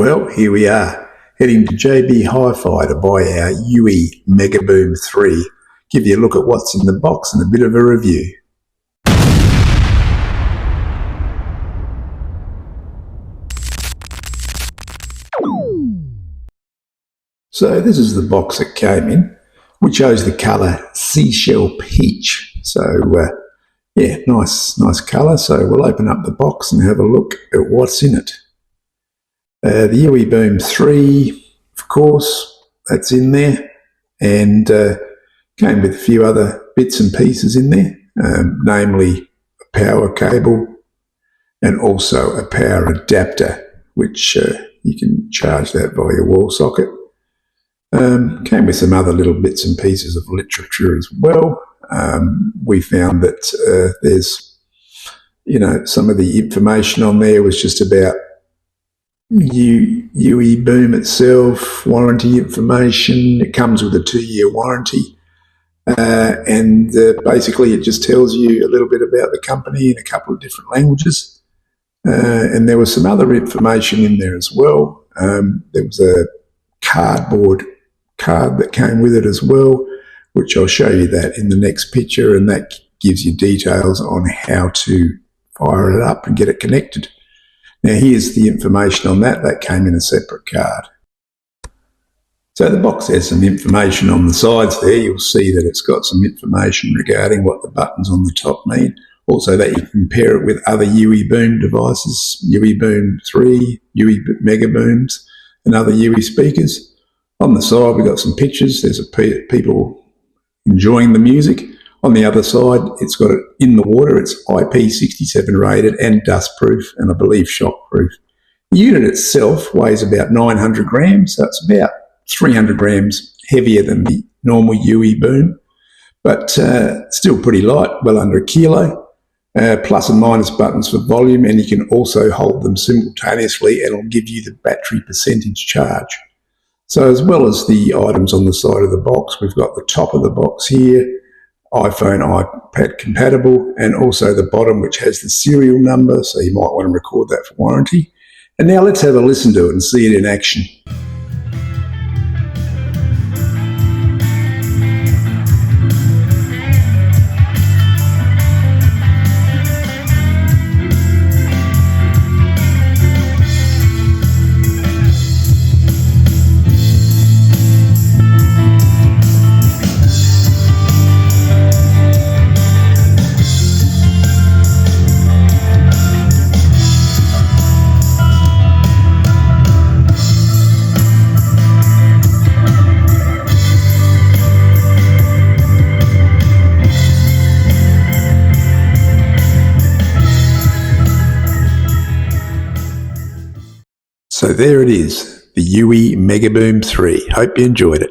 Well, here we are, heading to JB Hi-Fi to buy our UE Megaboom 3, give you a look at what's in the box and a bit of a review. So this is the box it came in, which shows the colour Seashell Peach. So yeah, nice colour. So we'll open up the box and have a look at what's in it. The UE Boom 3, of course, that's in there, and came with a few other bits and pieces in there, namely a power cable and also a power adapter, which you can charge that via your wall socket. Came with some other little bits and pieces of literature as well. We found that there's, some of the information on there was just about UE Boom itself, warranty information. It comes with a 2-year warranty, and basically it just tells you a little bit about the company in a couple of different languages. And there was some other information in there as well. There was a cardboard card that came with it as well, which I'll show you that in the next picture, and that gives you details on how to fire it up and get it connected. Now here's the information on that. That came in a separate card. So the box has some information on the sides there. You'll see that it's got some information regarding what the buttons on the top mean. Also that you can compare it with other UE Boom devices, UE Boom 3, UE Megabooms and other UE speakers. On the side we've got some pictures. There's people enjoying the music. On the other side, it's got it in the water. It's IP67 rated and dustproof, and I believe shockproof. The unit itself weighs about 900 grams, so it's about 300 grams heavier than the normal UE Boom, but still pretty light, well under a kilo. Plus and minus buttons for volume, and you can also hold them simultaneously, and it'll give you the battery percentage charge. So as well as the items on the side of the box, we've got the top of the box here, iPhone, iPad compatible, and also the bottom, which has the serial number, so you might want to record that for warranty. And now let's have a listen to it and see it in action. So there it is, the UE Megaboom 3. Hope you enjoyed it.